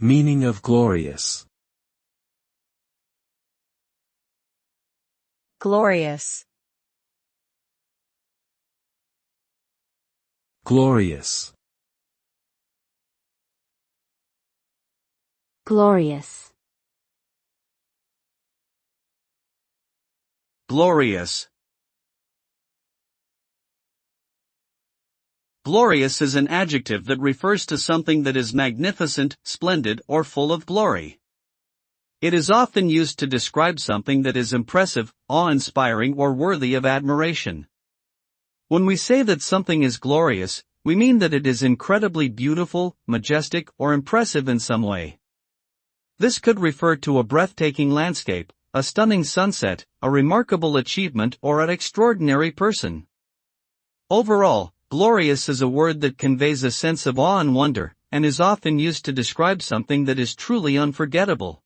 Meaning of glorious. Glorious. Glorious. Glorious. Glorious. Glorious is an adjective that refers to something that is magnificent, splendid, or full of glory. It is often used to describe something that is impressive, awe-inspiring, or worthy of admiration. When we say that something is glorious, we mean that it is incredibly beautiful, majestic, or impressive in some way. This could refer to a breathtaking landscape, a stunning sunset, a remarkable achievement, or an extraordinary person. Overall, glorious is a word that conveys a sense of awe and wonder, and is often used to describe something that is truly unforgettable.